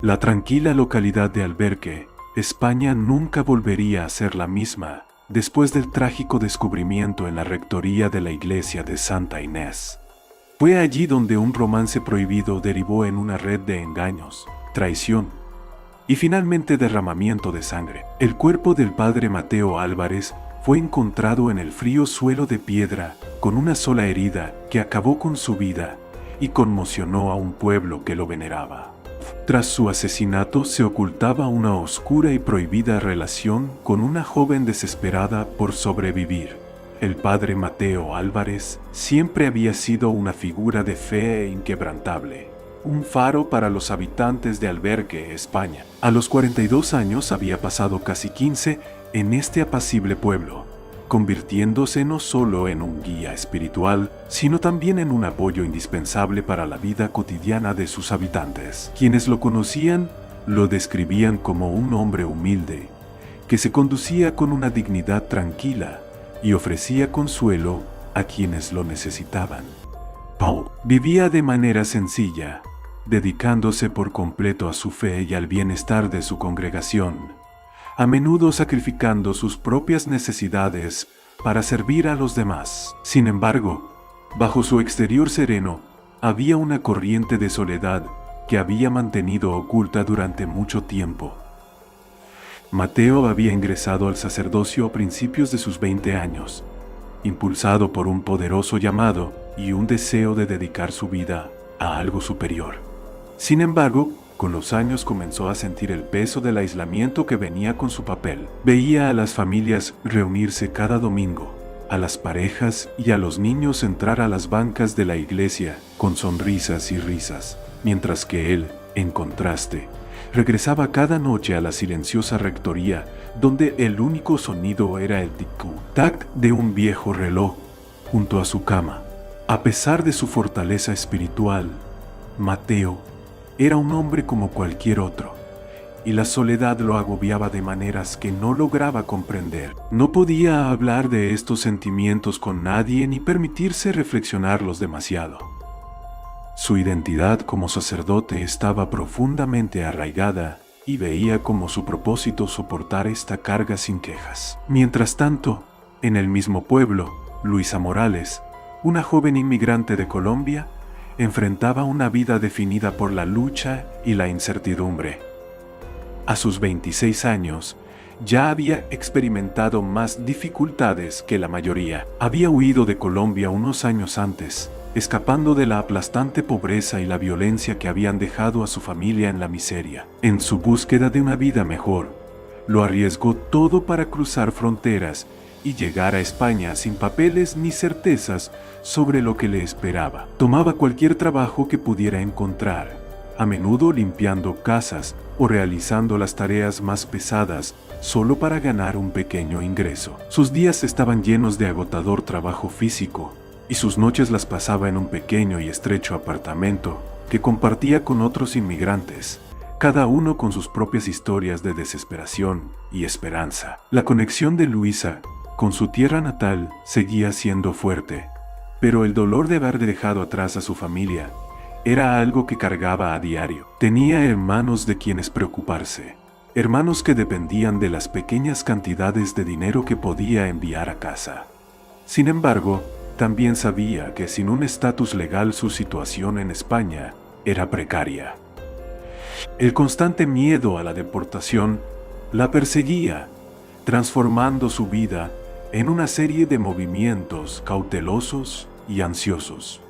La tranquila localidad de Alberque, España, nunca volvería a ser la misma después del trágico descubrimiento en la rectoría de la iglesia de Santa Inés. Fue allí donde un romance prohibido derivó en una red de engaños, traición y finalmente derramamiento de sangre. El cuerpo del padre Mateo Álvarez fue encontrado en el frío suelo de piedra con una sola herida que acabó con su vida y conmocionó a un pueblo que lo veneraba. Tras su asesinato se ocultaba una oscura y prohibida relación con una joven desesperada por sobrevivir. El padre Mateo Álvarez siempre había sido una figura de fe inquebrantable, un faro para los habitantes de Alberque, España. A los 42 años había pasado casi 15 en este apacible pueblo, convirtiéndose no solo en un guía espiritual, sino también en un apoyo indispensable para la vida cotidiana de sus habitantes. Quienes lo conocían lo describían como un hombre humilde, que se conducía con una dignidad tranquila y ofrecía consuelo a quienes lo necesitaban. Paul vivía de manera sencilla, dedicándose por completo a su fe y al bienestar de su congregación, a menudo sacrificando sus propias necesidades para servir a los demás. Sin embargo, bajo su exterior sereno, había una corriente de soledad que había mantenido oculta durante mucho tiempo. Mateo había ingresado al sacerdocio a principios de sus 20 años, impulsado por un poderoso llamado y un deseo de dedicar su vida a algo superior. Sin embargo, con los años comenzó a sentir el peso del aislamiento que venía con su papel. Veía a las familias reunirse cada domingo, a las parejas y a los niños entrar a las bancas de la iglesia con sonrisas y risas, mientras que él, en contraste, regresaba cada noche a la silenciosa rectoría, donde el único sonido era el tic-tac de un viejo reloj junto a su cama. A pesar de su fortaleza espiritual, Mateo era un hombre como cualquier otro, y la soledad lo agobiaba de maneras que no lograba comprender. No podía hablar de estos sentimientos con nadie ni permitirse reflexionarlos demasiado. Su identidad como sacerdote estaba profundamente arraigada y veía como su propósito soportar esta carga sin quejas. Mientras tanto, en el mismo pueblo, Luisa Morales, una joven inmigrante de Colombia, enfrentaba una vida definida por la lucha y la incertidumbre. A sus 26 años, ya había experimentado más dificultades que la mayoría. Había huido de Colombia unos años antes, escapando de la aplastante pobreza y la violencia que habían dejado a su familia en la miseria. En su búsqueda de una vida mejor, lo arriesgó todo para cruzar fronteras y llegar a España sin papeles ni certezas sobre lo que le esperaba. Tomaba cualquier trabajo que pudiera encontrar, a menudo limpiando casas o realizando las tareas más pesadas solo para ganar un pequeño ingreso. Sus días estaban llenos de agotador trabajo físico y sus noches las pasaba en un pequeño y estrecho apartamento que compartía con otros inmigrantes, cada uno con sus propias historias de desesperación y esperanza. La conexión de Luisa con su tierra natal seguía siendo fuerte, pero el dolor de haber dejado atrás a su familia era algo que cargaba a diario. Tenía hermanos de quienes preocuparse, hermanos que dependían de las pequeñas cantidades de dinero que podía enviar a casa. Sin embargo, también sabía que sin un estatus legal su situación en España era precaria. El constante miedo a la deportación la perseguía, transformando su vida en una serie de movimientos cautelosos y ansiosos.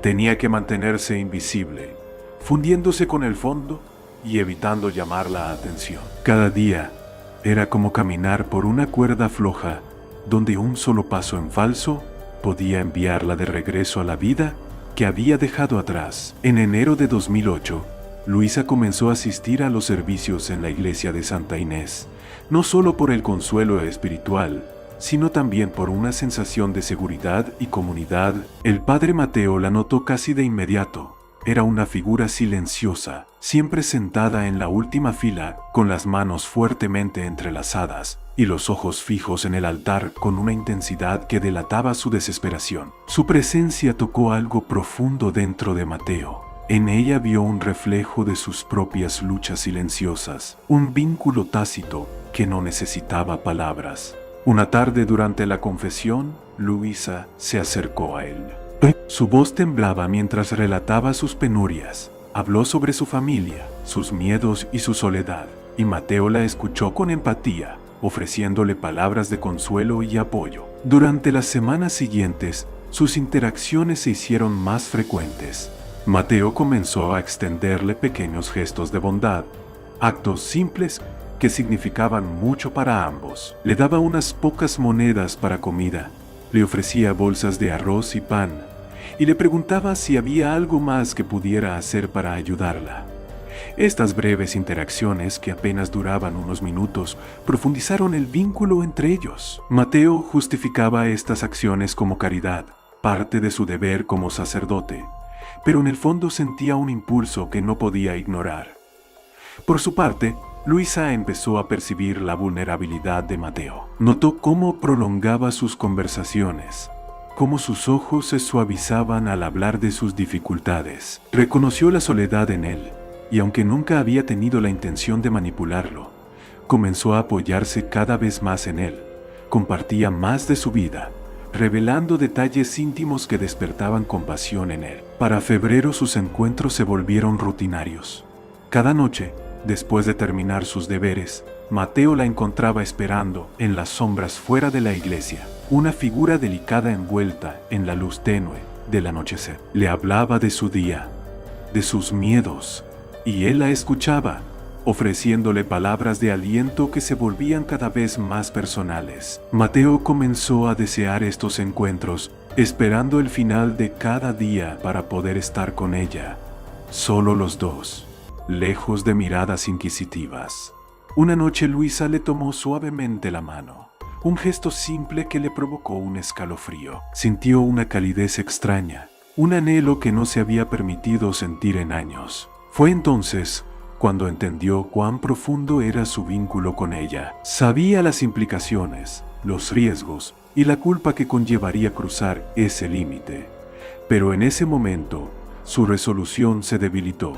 Tenía que mantenerse invisible, fundiéndose con el fondo y evitando llamar la atención. Cada día era como caminar por una cuerda floja, donde un solo paso en falso podía enviarla de regreso a la vida que había dejado atrás. En enero de 2008, Luisa comenzó a asistir a los servicios en la iglesia de Santa Inés, no solo por el consuelo espiritual, sino también por una sensación de seguridad y comunidad. El padre Mateo la notó casi de inmediato. Era una figura silenciosa, siempre sentada en la última fila, con las manos fuertemente entrelazadas y los ojos fijos en el altar con una intensidad que delataba su desesperación. Su presencia tocó algo profundo dentro de Mateo. En ella vio un reflejo de sus propias luchas silenciosas, un vínculo tácito que no necesitaba palabras. Una tarde durante la confesión, Luisa se acercó a él. Su voz temblaba mientras relataba sus penurias. Habló sobre su familia, sus miedos y su soledad, y Mateo la escuchó con empatía, ofreciéndole palabras de consuelo y apoyo. Durante las semanas siguientes, sus interacciones se hicieron más frecuentes. Mateo comenzó a extenderle pequeños gestos de bondad, actos simples que significaban mucho para ambos. Le daba unas pocas monedas para comida, le ofrecía bolsas de arroz y pan, y le preguntaba si había algo más que pudiera hacer para ayudarla. Estas breves interacciones, que apenas duraban unos minutos, profundizaron el vínculo entre ellos. Mateo justificaba estas acciones como caridad, parte de su deber como sacerdote, pero en el fondo sentía un impulso que no podía ignorar. Por su parte, Luisa empezó a percibir la vulnerabilidad de Mateo. Notó cómo prolongaba sus conversaciones, cómo sus ojos se suavizaban al hablar de sus dificultades. Reconoció la soledad en él, y aunque nunca había tenido la intención de manipularlo, comenzó a apoyarse cada vez más en él. Compartía más de su vida, revelando detalles íntimos que despertaban compasión en él. Para febrero sus encuentros se volvieron rutinarios. Cada noche, después de terminar sus deberes, Mateo la encontraba esperando en las sombras fuera de la iglesia, una figura delicada envuelta en la luz tenue del anochecer. Le hablaba de su día, de sus miedos, y él la escuchaba, ofreciéndole palabras de aliento que se volvían cada vez más personales. Mateo comenzó a desear estos encuentros, esperando el final de cada día para poder estar con ella, solo los dos, lejos de miradas inquisitivas. Una noche Luisa le tomó suavemente la mano, un gesto simple que le provocó un escalofrío. Sintió una calidez extraña, un anhelo que no se había permitido sentir en años. Fue entonces cuando entendió cuán profundo era su vínculo con ella. Sabía las implicaciones, los riesgos y la culpa que conllevaría cruzar ese límite. Pero en ese momento, su resolución se debilitó,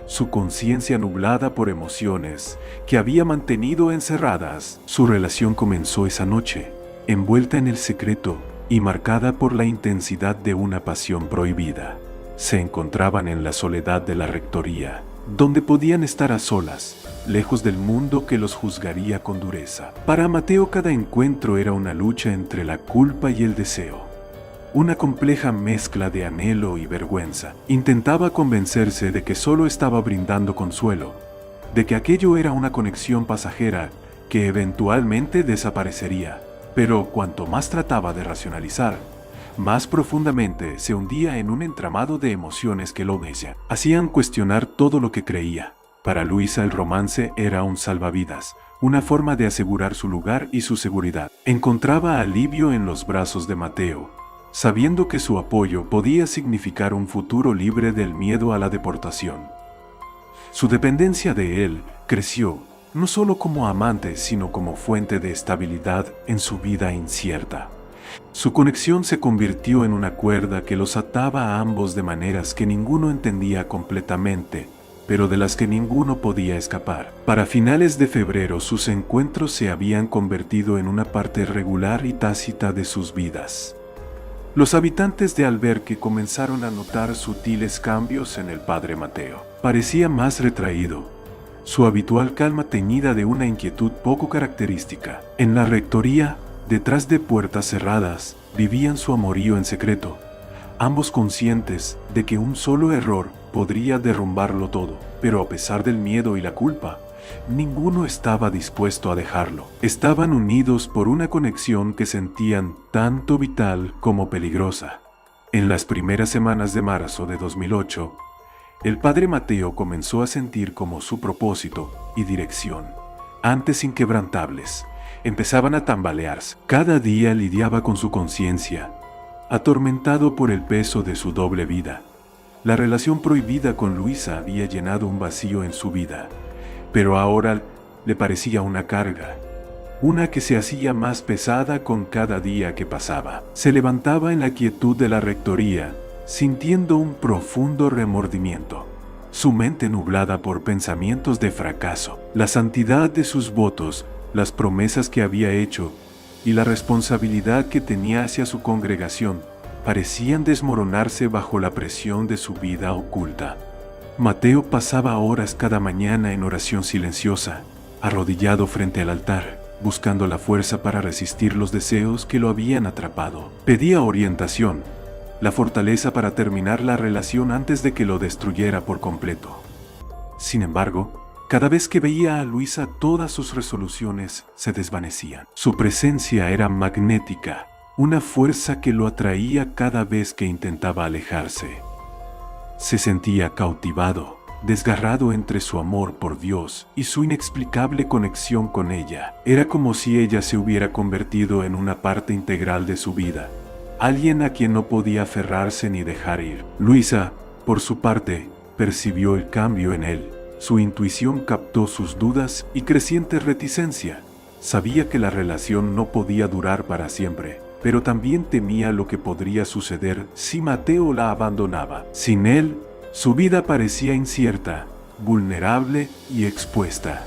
su conciencia nublada por emociones que había mantenido encerradas. Su relación comenzó esa noche, envuelta en el secreto y marcada por la intensidad de una pasión prohibida. Se encontraban en la soledad de la rectoría, donde podían estar a solas, lejos del mundo que los juzgaría con dureza. Para Mateo cada encuentro era una lucha entre la culpa y el deseo, una compleja mezcla de anhelo y vergüenza. Intentaba convencerse de que solo estaba brindando consuelo, de que aquello era una conexión pasajera que eventualmente desaparecería. Pero cuanto más trataba de racionalizar, más profundamente se hundía en un entramado de emociones que lo hacían cuestionar todo lo que creía. Para Luisa el romance era un salvavidas, una forma de asegurar su lugar y su seguridad. Encontraba alivio en los brazos de Mateo, sabiendo que su apoyo podía significar un futuro libre del miedo a la deportación. Su dependencia de él creció, no solo como amante, sino como fuente de estabilidad en su vida incierta. Su conexión se convirtió en una cuerda que los ataba a ambos de maneras que ninguno entendía completamente, pero de las que ninguno podía escapar. Para finales de febrero, sus encuentros se habían convertido en una parte regular y tácita de sus vidas. Los habitantes de Alberque comenzaron a notar sutiles cambios en el padre Mateo. Parecía más retraído, su habitual calma teñida de una inquietud poco característica. En la rectoría, detrás de puertas cerradas, vivían su amorío en secreto, ambos conscientes de que un solo error podría derrumbarlo todo. Pero a pesar del miedo y la culpa, ninguno estaba dispuesto a dejarlo. Estaban unidos por una conexión que sentían tanto vital como peligrosa. En las primeras semanas de marzo de 2008, el padre Mateo comenzó a sentir como su propósito y dirección, antes inquebrantables, empezaban a tambalearse. Cada día lidiaba con su conciencia, atormentado por el peso de su doble vida. La relación prohibida con Luisa había llenado un vacío en su vida, pero ahora le parecía una carga, una que se hacía más pesada con cada día que pasaba. Se levantaba en la quietud de la rectoría, sintiendo un profundo remordimiento. Su mente nublada por pensamientos de fracaso, la santidad de sus votos, las promesas que había hecho y la responsabilidad que tenía hacia su congregación, parecían desmoronarse bajo la presión de su vida oculta. Mateo pasaba horas cada mañana en oración silenciosa, arrodillado frente al altar, buscando la fuerza para resistir los deseos que lo habían atrapado. Pedía orientación, la fortaleza para terminar la relación antes de que lo destruyera por completo. Sin embargo, cada vez que veía a Luisa, todas sus resoluciones se desvanecían. Su presencia era magnética, una fuerza que lo atraía cada vez que intentaba alejarse. Se sentía cautivado, desgarrado entre su amor por Dios y su inexplicable conexión con ella. Era como si ella se hubiera convertido en una parte integral de su vida, alguien a quien no podía aferrarse ni dejar ir. Luisa, por su parte, percibió el cambio en él. Su intuición captó sus dudas y creciente reticencia. Sabía que la relación no podía durar para siempre, pero también temía lo que podría suceder si Mateo la abandonaba. Sin él, su vida parecía incierta, vulnerable y expuesta.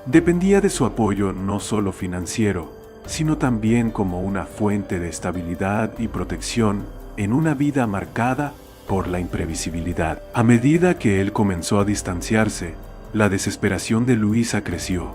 Dependía de su apoyo no solo financiero, sino también como una fuente de estabilidad y protección en una vida marcada por la imprevisibilidad. A medida que él comenzó a distanciarse, la desesperación de Luisa creció.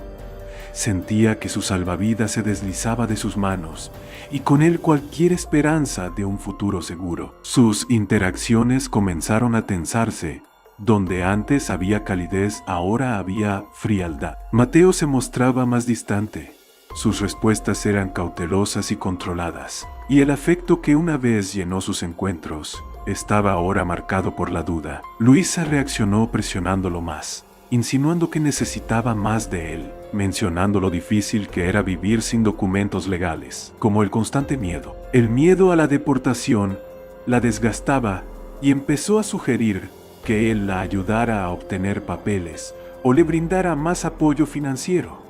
Sentía que su salvavidas se deslizaba de sus manos, y con él cualquier esperanza de un futuro seguro. Sus interacciones comenzaron a tensarse. Donde antes había calidez, ahora había frialdad. Mateo se mostraba más distante. Sus respuestas eran cautelosas y controladas, y el afecto que una vez llenó sus encuentros estaba ahora marcado por la duda. Luisa reaccionó presionándolo más, insinuando que necesitaba más de él, mencionando lo difícil que era vivir sin documentos legales, como el constante miedo. El miedo a la deportación la desgastaba y empezó a sugerir que él la ayudara a obtener papeles o le brindara más apoyo financiero.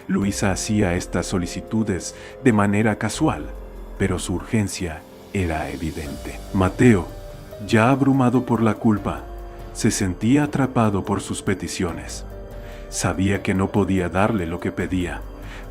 Luisa hacía estas solicitudes de manera casual, pero su urgencia era evidente. Mateo, ya abrumado por la culpa, se sentía atrapado por sus peticiones. Sabía que no podía darle lo que pedía,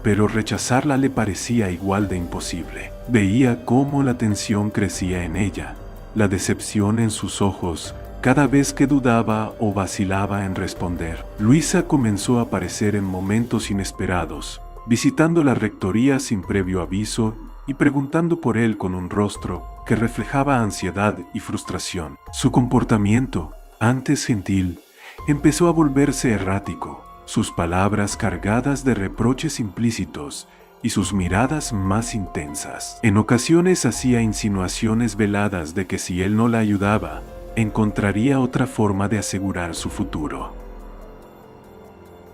pero rechazarla le parecía igual de imposible. Veía cómo la tensión crecía en ella, la decepción en sus ojos, cada vez que dudaba o vacilaba en responder. Luisa comenzó a aparecer en momentos inesperados, visitando la rectoría sin previo aviso y preguntando por él con un rostro que reflejaba ansiedad y frustración. Su comportamiento, antes gentil, empezó a volverse errático, sus palabras cargadas de reproches implícitos y sus miradas más intensas. En ocasiones hacía insinuaciones veladas de que si él no la ayudaba, encontraría otra forma de asegurar su futuro.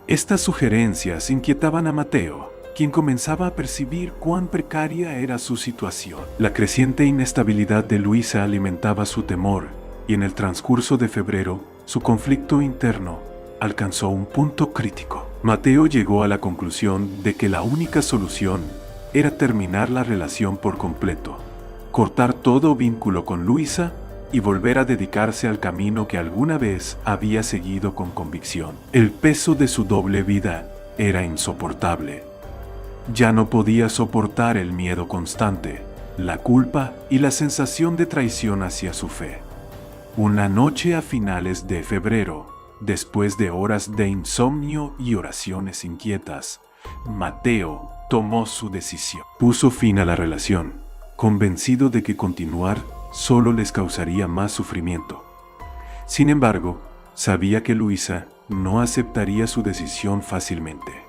Estas sugerencias inquietaban a Mateo, quien comenzaba a percibir cuán precaria era su situación. La creciente inestabilidad de Luisa alimentaba su temor, y en el transcurso de febrero, su conflicto interno alcanzó un punto crítico. Mateo llegó a la conclusión de que la única solución era terminar la relación por completo, cortar todo vínculo con Luisa y volver a dedicarse al camino que alguna vez había seguido con convicción. El peso de su doble vida era insoportable. Ya no podía soportar el miedo constante, la culpa y la sensación de traición hacia su fe. Una noche a finales de febrero, después de horas de insomnio y oraciones inquietas, Mateo tomó su decisión. Puso fin a la relación, convencido de que continuar solo les causaría más sufrimiento. Sin embargo, sabía que Luisa no aceptaría su decisión fácilmente.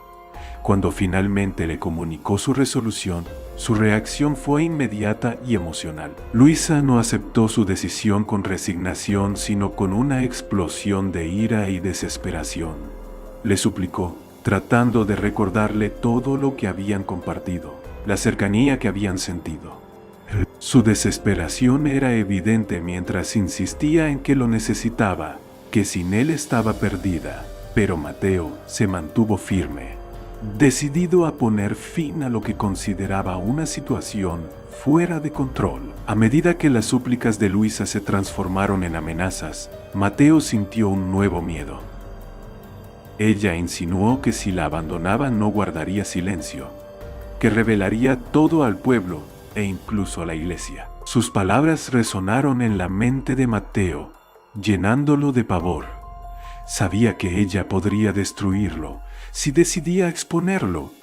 Cuando finalmente le comunicó su resolución, su reacción fue inmediata y emocional. Luisa no aceptó su decisión con resignación, sino con una explosión de ira y desesperación. Le suplicó, tratando de recordarle todo lo que habían compartido, la cercanía que habían sentido. Su desesperación era evidente mientras insistía en que lo necesitaba, que sin él estaba perdida, pero Mateo se mantuvo firme, decidido a poner fin a lo que consideraba una situación fuera de control. A medida que las súplicas de Luisa se transformaron en amenazas, Mateo sintió un nuevo miedo. Ella insinuó que si la abandonaba no guardaría silencio, que revelaría todo al pueblo e incluso a la iglesia. Sus palabras resonaron en la mente de Mateo, llenándolo de pavor. Sabía que ella podría destruirlo si decidía exponerlo,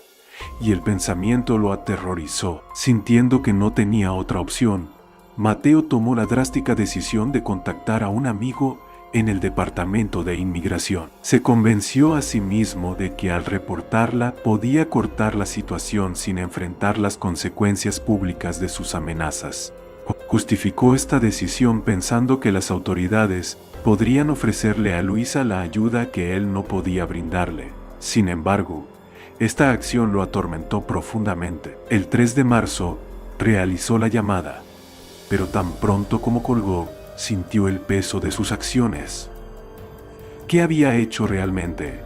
y el pensamiento lo aterrorizó. Sintiendo que no tenía otra opción, Mateo tomó la drástica decisión de contactar a un amigo en el departamento de inmigración. Se convenció a sí mismo de que al reportarla podía cortar la situación sin enfrentar las consecuencias públicas de sus amenazas. Justificó esta decisión pensando que las autoridades podrían ofrecerle a Luisa la ayuda que él no podía brindarle. Sin embargo, esta acción lo atormentó profundamente. El 3 de marzo realizó la llamada, pero tan pronto como colgó, sintió el peso de sus acciones. ¿Qué había hecho realmente?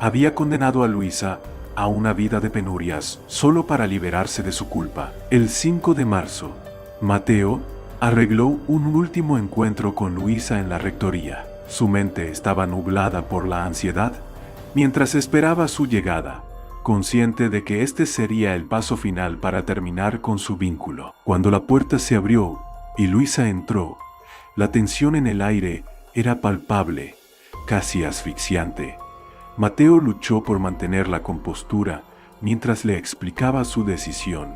Había condenado a Luisa a una vida de penurias solo para liberarse de su culpa. El 5 de marzo, Mateo arregló un último encuentro con Luisa en la rectoría. Su mente estaba nublada por la ansiedad mientras esperaba su llegada, consciente de que este sería el paso final para terminar con su vínculo. Cuando la puerta se abrió y Luisa entró, la tensión en el aire era palpable, casi asfixiante. Mateo luchó por mantener la compostura mientras le explicaba su decisión.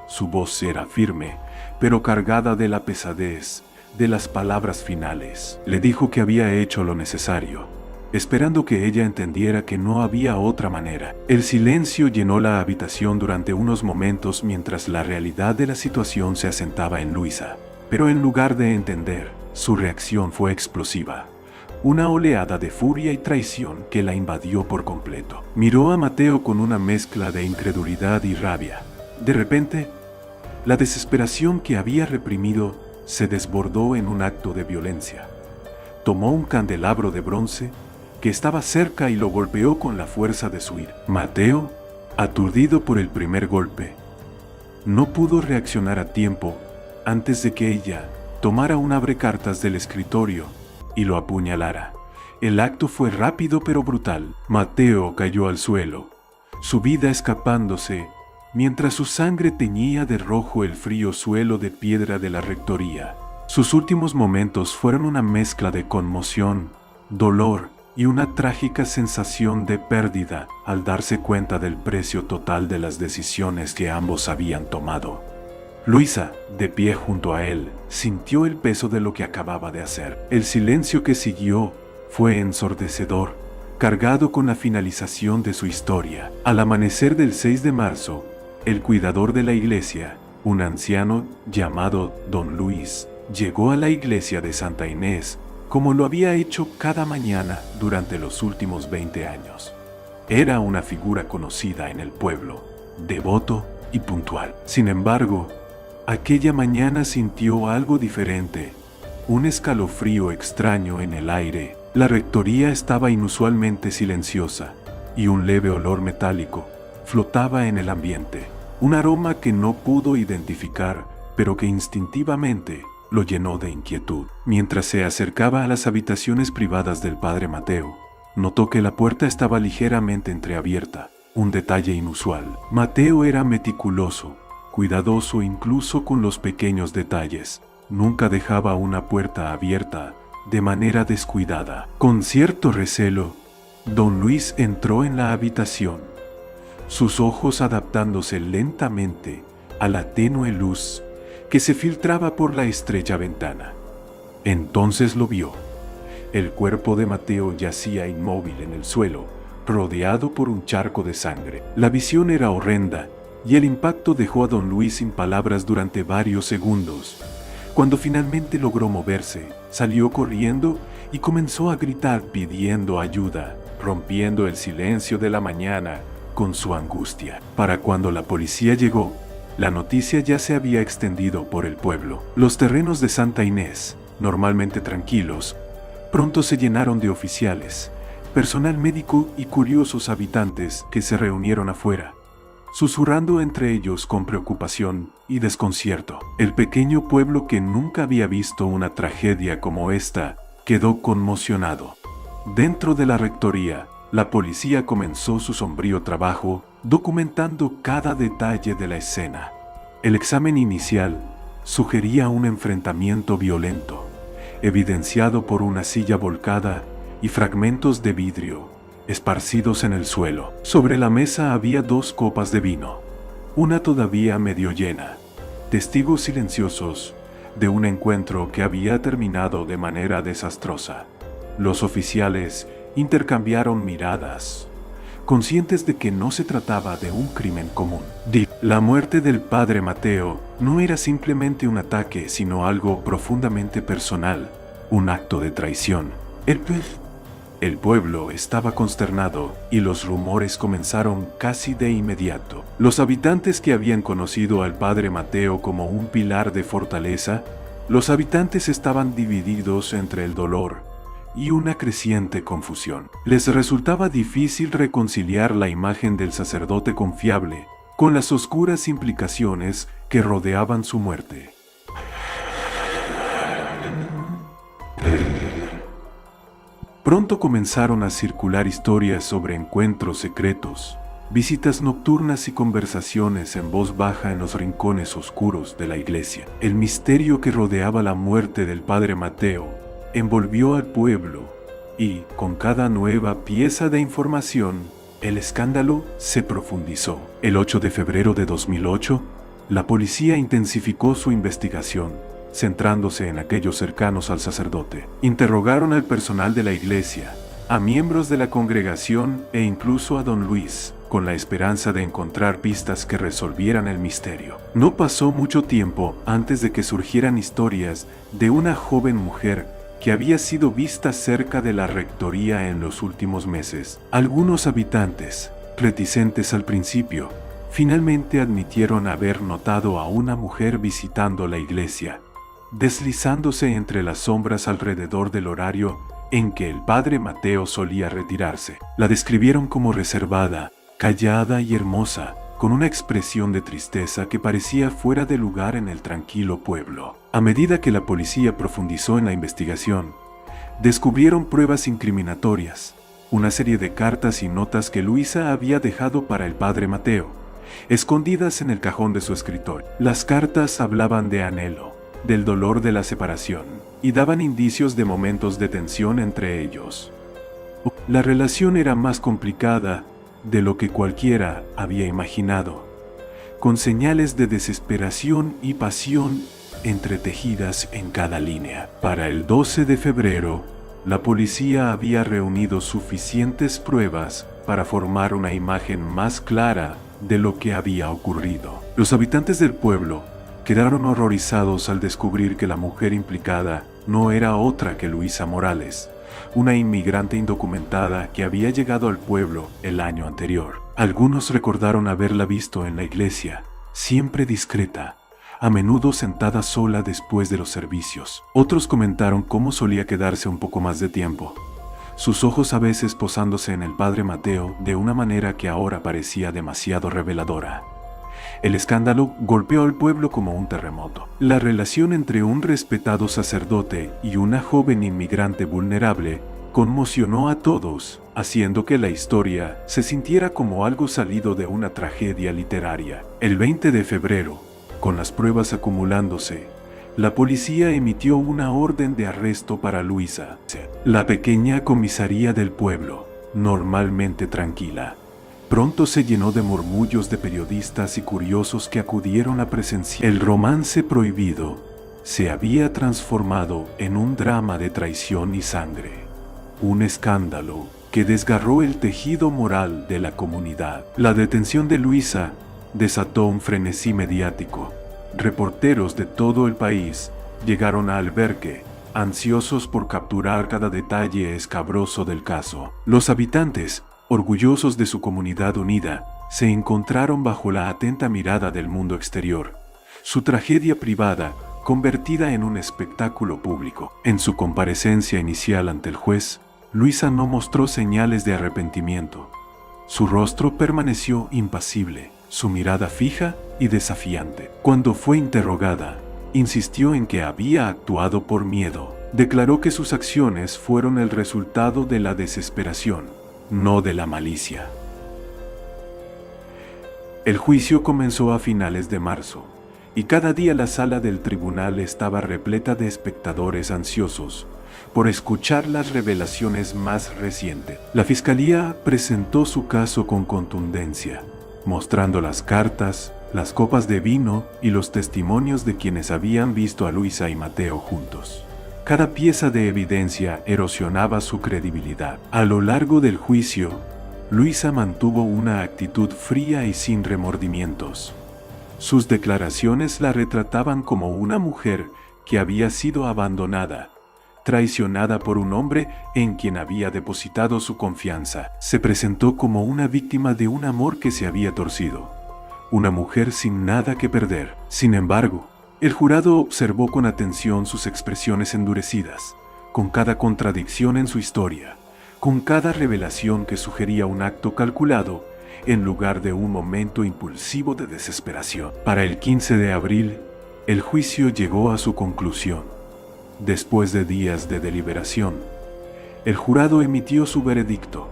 Su voz era firme, pero cargada de la pesadez de las palabras finales. Le dijo que había hecho lo necesario, esperando que ella entendiera que no había otra manera. El silencio llenó la habitación durante unos momentos mientras la realidad de la situación se asentaba en Luisa. Pero en lugar de entender, su reacción fue explosiva. Una oleada de furia y traición que la invadió por completo. Miró a Mateo con una mezcla de incredulidad y rabia. De repente, la desesperación que había reprimido se desbordó en un acto de violencia. Tomó un candelabro de bronce que estaba cerca y lo golpeó con la fuerza de su ira. Mateo, aturdido por el primer golpe, no pudo reaccionar a tiempo antes de que ella tomara un abrecartas del escritorio y lo apuñalara. El acto fue rápido pero brutal. Mateo cayó al suelo, su vida escapándose, mientras su sangre teñía de rojo el frío suelo de piedra de la rectoría. Sus últimos momentos fueron una mezcla de conmoción, dolor y una trágica sensación de pérdida al darse cuenta del precio total de las decisiones que ambos habían tomado. Luisa, de pie junto a él, sintió el peso de lo que acababa de hacer. El silencio que siguió fue ensordecedor, cargado con la finalización de su historia. Al amanecer del 6 de marzo, el cuidador de la iglesia, un anciano llamado Don Luis, llegó a la iglesia de Santa Inés como lo había hecho cada mañana durante los últimos 20 años. Era una figura conocida en el pueblo, devoto y puntual. Sin embargo, aquella mañana sintió algo diferente, un escalofrío extraño en el aire. La rectoría estaba inusualmente silenciosa y un leve olor metálico flotaba en el ambiente, un aroma que no pudo identificar, pero que instintivamente lo llenó de inquietud. Mientras se acercaba a las habitaciones privadas del padre Mateo, notó que la puerta estaba ligeramente entreabierta, un detalle inusual. Mateo era meticuloso, cuidadoso incluso con los pequeños detalles. Nunca dejaba una puerta abierta de manera descuidada. Con cierto recelo, Don Luis entró en la habitación, sus ojos adaptándose lentamente a la tenue luz que se filtraba por la estrecha ventana. Entonces lo vio. El cuerpo de Mateo yacía inmóvil en el suelo, rodeado por un charco de sangre. La visión era horrenda, y el impacto dejó a Don Luis sin palabras durante varios segundos. Cuando finalmente logró moverse, salió corriendo y comenzó a gritar pidiendo ayuda, rompiendo el silencio de la mañana con su angustia. Para cuando la policía llegó, la noticia ya se había extendido por el pueblo. Los terrenos de Santa Inés, normalmente tranquilos, pronto se llenaron de oficiales, personal médico y curiosos habitantes que se reunieron afuera, susurrando entre ellos con preocupación y desconcierto. El pequeño pueblo, que nunca había visto una tragedia como esta, quedó conmocionado. Dentro de la rectoría, la policía comenzó su sombrío trabajo, documentando cada detalle de la escena. El examen inicial sugería un enfrentamiento violento, evidenciado por una silla volcada y fragmentos de vidrio esparcidos en el suelo. Sobre la mesa había 2 copas de vino, una todavía medio llena, testigos silenciosos de un encuentro que había terminado de manera desastrosa. Los oficiales intercambiaron miradas, conscientes de que no se trataba de un crimen común. La muerte del padre Mateo no era simplemente un ataque, sino algo profundamente personal, un acto de traición. El pueblo estaba consternado y los rumores comenzaron casi de inmediato. Los habitantes que habían conocido al padre Mateo como un pilar de fortaleza, los habitantes estaban divididos entre el dolor y una creciente confusión. Les resultaba difícil reconciliar la imagen del sacerdote confiable con las oscuras implicaciones que rodeaban su muerte. Pronto comenzaron a circular historias sobre encuentros secretos, visitas nocturnas y conversaciones en voz baja en los rincones oscuros de la iglesia. El misterio que rodeaba la muerte del padre Mateo envolvió al pueblo y, con cada nueva pieza de información, el escándalo se profundizó. El 8 de febrero de 2008, la policía intensificó su investigación, centrándose en aquellos cercanos al sacerdote. Interrogaron al personal de la iglesia, a miembros de la congregación e incluso a don Luis, con la esperanza de encontrar pistas que resolvieran el misterio. No pasó mucho tiempo antes de que surgieran historias de una joven mujer que había sido vista cerca de la rectoría en los últimos meses. Algunos habitantes, reticentes al principio, finalmente admitieron haber notado a una mujer visitando la iglesia, deslizándose entre las sombras alrededor del horario en que el padre Mateo solía retirarse. La describieron como reservada, callada y hermosa, con una expresión de tristeza que parecía fuera de lugar en el tranquilo pueblo. A medida que la policía profundizó en la investigación, descubrieron pruebas incriminatorias, una serie de cartas y notas que Luisa había dejado para el padre Mateo, escondidas en el cajón de su escritorio. Las cartas hablaban de anhelo, del dolor de la separación, y daban indicios de momentos de tensión entre ellos. La relación era más complicada de lo que cualquiera había imaginado, con señales de desesperación y pasión entretejidas en cada línea. Para el 12 de febrero, la policía había reunido suficientes pruebas para formar una imagen más clara de lo que había ocurrido. Los habitantes del pueblo quedaron horrorizados al descubrir que la mujer implicada no era otra que Luisa Morales, una inmigrante indocumentada que había llegado al pueblo el año anterior. Algunos recordaron haberla visto en la iglesia, siempre discreta, a menudo sentada sola después de los servicios. Otros comentaron cómo solía quedarse un poco más de tiempo, sus ojos a veces posándose en el padre Mateo de una manera que ahora parecía demasiado reveladora. El escándalo golpeó al pueblo como un terremoto. La relación entre un respetado sacerdote y una joven inmigrante vulnerable conmocionó a todos, haciendo que la historia se sintiera como algo salido de una tragedia literaria. El 20 de febrero, con las pruebas acumulándose, la policía emitió una orden de arresto para Luisa. La pequeña comisaría del pueblo, normalmente tranquila, pronto se llenó de murmullos de periodistas y curiosos que acudieron a presenciar. El romance prohibido se había transformado en un drama de traición y sangre, un escándalo que desgarró el tejido moral de la comunidad. La detención de Luisa desató un frenesí mediático. Reporteros de todo el país llegaron a Albergue, ansiosos por capturar cada detalle escabroso del caso. Los habitantes, orgullosos de su comunidad unida, se encontraron bajo la atenta mirada del mundo exterior. Su tragedia privada, convertida en un espectáculo público. En su comparecencia inicial ante el juez, Luisa no mostró señales de arrepentimiento. Su rostro permaneció impasible, su mirada fija y desafiante. Cuando fue interrogada, insistió en que había actuado por miedo. Declaró que sus acciones fueron el resultado de la desesperación, no de la malicia. El juicio comenzó a finales de marzo, y cada día la sala del tribunal estaba repleta de espectadores ansiosos por escuchar las revelaciones más recientes. La fiscalía presentó su caso con contundencia, mostrando las cartas, las copas de vino y los testimonios de quienes habían visto a Luisa y Mateo juntos. Cada pieza de evidencia erosionaba su credibilidad. A lo largo del juicio, Luisa mantuvo una actitud fría y sin remordimientos. Sus declaraciones la retrataban como una mujer que había sido abandonada, traicionada por un hombre en quien había depositado su confianza. Se presentó como una víctima de un amor que se había torcido, una mujer sin nada que perder. Sin embargo, el jurado observó con atención sus expresiones endurecidas, con cada contradicción en su historia, con cada revelación que sugería un acto calculado en lugar de un momento impulsivo de desesperación. Para el 15 de abril, el juicio llegó a su conclusión. Después de días de deliberación, el jurado emitió su veredicto.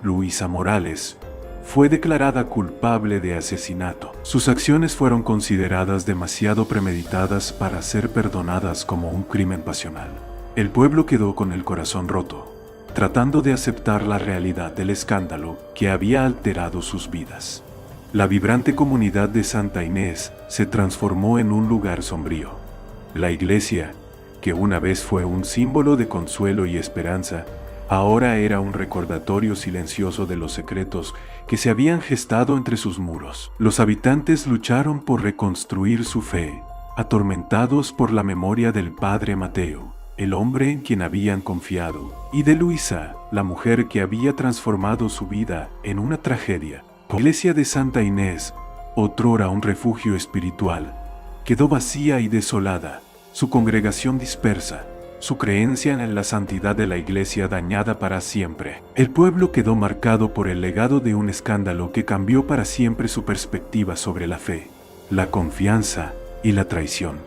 Luisa Morales fue declarada culpable de asesinato. Sus acciones fueron consideradas demasiado premeditadas para ser perdonadas como un crimen pasional. El pueblo quedó con el corazón roto, tratando de aceptar la realidad del escándalo que había alterado sus vidas. La vibrante comunidad de Santa Inés se transformó en un lugar sombrío. La iglesia, que una vez fue un símbolo de consuelo y esperanza, ahora era un recordatorio silencioso de los secretos que se habían gestado entre sus muros. Los habitantes lucharon por reconstruir su fe, atormentados por la memoria del padre Mateo, el hombre en quien habían confiado, y de Luisa, la mujer que había transformado su vida en una tragedia. La iglesia de Santa Inés, otrora un refugio espiritual, quedó vacía y desolada, su congregación dispersa, su creencia en la santidad de la iglesia dañada para siempre. El pueblo quedó marcado por el legado de un escándalo que cambió para siempre su perspectiva sobre la fe, la confianza y la traición.